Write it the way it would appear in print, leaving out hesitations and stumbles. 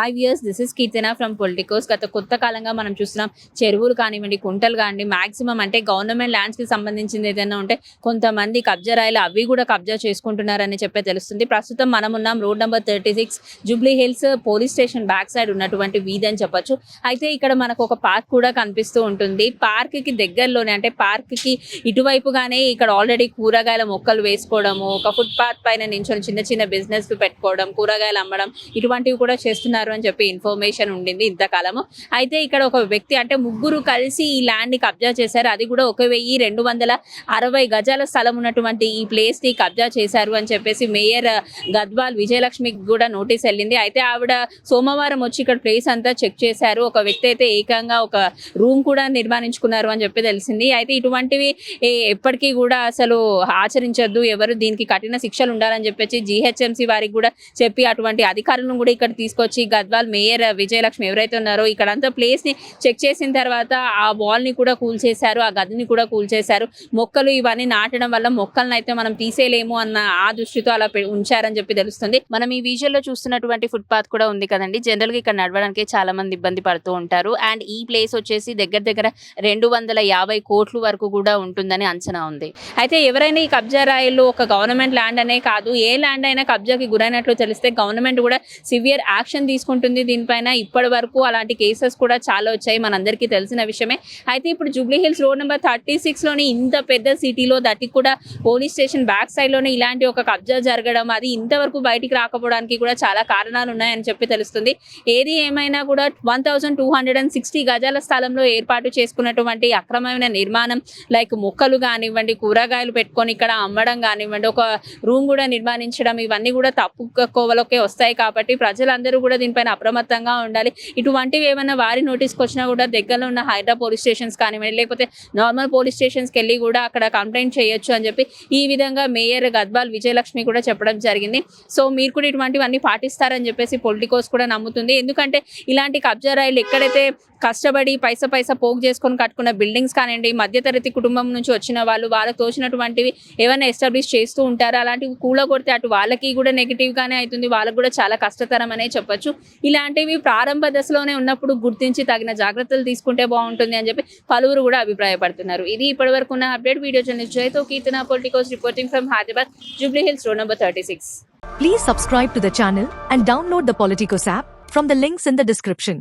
Hi viewers, this is Keerthana from Politicos. గత కొత్త కాలంగా మనం చూస్తున్నాం చెరువులు కానివ్వండి, కుంటలు కానివ్వండి, మాక్సిమం అంటే గవర్నమెంట్ ల్యాండ్స్కి సంబంధించింది ఏదైనా ఉంటే కొంతమంది కబ్జా రాయలు అవి కూడా కబ్జా చేసుకుంటున్నారని చెప్పే తెలుస్తుంది. ప్రస్తుతం మనం ఉన్నాం road number 36 Jubilee hills police station back side ఉన్నటువంటి వీధి అని చెప్పొచ్చు. అయితే ఇక్కడ మనకు ఒక పార్క్ కూడా కనిపిస్తూ ఉంటుంది. పార్క్ కి దగ్గరలోనే అంటే పార్క్ కి ఇటువైపుగానే ఇక్కడ ఆల్రెడీ కూరగాయల మొక్కలు వేసుకోవడము, ఒక ఫుట్ పాత్ పైన నించొని చిన్న చిన్న బిజినెస్ పెట్టుకోవడం, కూరగాయలు అమ్మడం ఇటువంటివి కూడా చేస్తున్నారు అని చెప్పి ఇన్ఫర్మేషన్ ఉండింది ఇంతకాలము. అయితే ఇక్కడ ఒక వ్యక్తి అంటే ముగ్గురు కలిసి ఈ ల్యాండ్ ని కబ్జా చేశారు. అది కూడా 1260 గజాల స్థలం ఉన్నటువంటి ఈ ప్లేస్ ని కబ్జా చేశారు అని చెప్పేసి మేయర్ గద్వాల్ విజయలక్ష్మికి కూడా నోటీస్ వెళ్ళింది. అయితే ఆవిడ సోమవారం వచ్చి ఇక్కడ ప్లేస్ అంతా చెక్ చేశారు. ఒక వ్యక్తి అయితే ఏకంగా ఒక రూమ్ కూడా నిర్మాణించుకున్నారు అని చెప్పి తెలిసింది. అయితే ఇటువంటివి ఎప్పటికీ కూడా అసలు ఆచరించొద్దు, ఎవరు దీనికి కఠిన శిక్షలు ఉండాలని చెప్పేసి జీహెచ్ఎంసీ వారికి కూడా చెప్పి అటువంటి అధికారులను కూడా ఇక్కడ తీసుకొచ్చి గద్వాల్ మేయర్ విజయలక్ష్మి ఎవరైతే ఉన్నారో ఇక్కడంతా ప్లేస్ ని చెక్ చేసిన తర్వాత ఆ వాల్ ని కూడా కూల్చేశారు, ఆ గదిని కూడా కూల్చేశారు. మొక్కలు ఇవన్నీ నాటడం వల్ల మొక్కలను అయితే మనం తీసేయలేము అన్న ఆ దృష్టితో అలా ఉంచారని చెప్పి తెలుస్తుంది. మనం ఈ విజువల్ లో చూస్తున్నటువంటి ఫుట్ పాత్ కూడా ఉంది కదండి. జనరల్ గా ఇక్కడ నడవడానికి చాలా మంది ఇబ్బంది పడుతూ ఉంటారు. అండ్ ఈ ప్లేస్ వచ్చేసి దగ్గర దగ్గర 250 కోట్ల వరకు కూడా ఉంటుందని అంచనా ఉంది. అయితే ఎవరైనా ఈ కబ్జా రాయలు ఒక గవర్నమెంట్ ల్యాండ్ అనే కాదు, ఏ ల్యాండ్ అయినా కబ్జాకి గురైనట్లు తెలిస్తే గవర్నమెంట్ కూడా సివియర్ యాక్షన్ తీసుకుంటుంది దీనిపైన. ఇప్పటి వరకు అలాంటి కేసెస్ కూడా చాలా వచ్చాయి, మనందరికీ తెలిసిన విషయమే. అయితే ఇప్పుడు జూబ్లీ హిల్స్ రోడ్ నెంబర్ 36 లోని ఇంత పెద్ద సిటీలో దట్టి కూడా పోలీస్ స్టేషన్ బ్యాక్ సైడ్ లోనే ఇలాంటి ఒక కబ్జా జరగడం, అది ఇంతవరకు బయటికి రాకపోవడానికి కూడా చాలా కారణాలు ఉన్నాయని చెప్పి తెలుస్తుంది. ఏది ఏమైనా కూడా 1260 గజాల స్థలంలో ఏర్పాటు చేసుకున్నటువంటి అక్రమమైన నిర్మాణం లైక్ మొక్కలు కానివ్వండి, కూరగాయలు పెట్టుకొని ఇక్కడ అమ్మడం కానివ్వండి, ఒక రూమ్ కూడా నిర్మాణించడం, ఇవన్నీ కూడా తప్పు కోవలోకే వస్తాయి. కాబట్టి ప్రజలందరూ కూడా దీనిపైన అప్రమత్తంగా ఉండాలి. ఇటువంటివి ఏమైనా వారి నోటీస్కి వచ్చినా కూడా దగ్గరలో ఉన్న హైదరాబాద్ పోలీస్ స్టేషన్స్ కానివ్వండి, లేకపోతే నార్మల్ పోలీస్ స్టేషన్స్కి వెళ్ళి కూడా అక్కడ కంప్లైంట్ చేయొచ్చు అని చెప్పి ఈ విధంగా మేయర్ గద్వాల్ విజయలక్ష్మి కూడా చెప్పడం జరిగింది. సో మీరు కూడా ఇటువంటివన్నీ పాటిస్తారని చెప్పేసి పొలిటికోస్ కూడా నమ్ముతుంది. ఎందుకంటే ఇలాంటి కబ్జా రాయిలు ఎక్కడైతే కష్టపడి పైసా పోగు చేసుకొని కట్టుకున్న బిల్డింగ్స్ కానివ్వండి, మధ్యతరగతి కుటుంబం నుంచి వచ్చిన వాళ్ళు వాళ్ళకి తోచినటువంటివి ఏమైనా ఎస్టాబ్లిష్ చేస్తూ ఉంటారు. అలాంటివి కూలగొడితే అటు వాళ్ళకి కూడా నెగిటివ్ గానే అవుతుంది, వాళ్ళకు కూడా చాలా కష్టతరం అనే చెప్పొచ్చు. ఇలాంటివి ప్రారంభ దశలోనే ఉన్నప్పుడు గుర్తించి తగిన జాగ్రత్తలు తీసుకుంటే బాగుంటుంది అని చెప్పి పలువురు కూడా అభిప్రాయపడుతున్నారు. ఇది ఇప్పటివరకు ఉన్న అప్డేట్. వీడియో జర్నలిస్ట్ జయతో Keerthana, Politicos reporting from Hyderabad, Jubilee Hills road number 36. Please subscribe to the channel and download the Politicos app from the links in the description.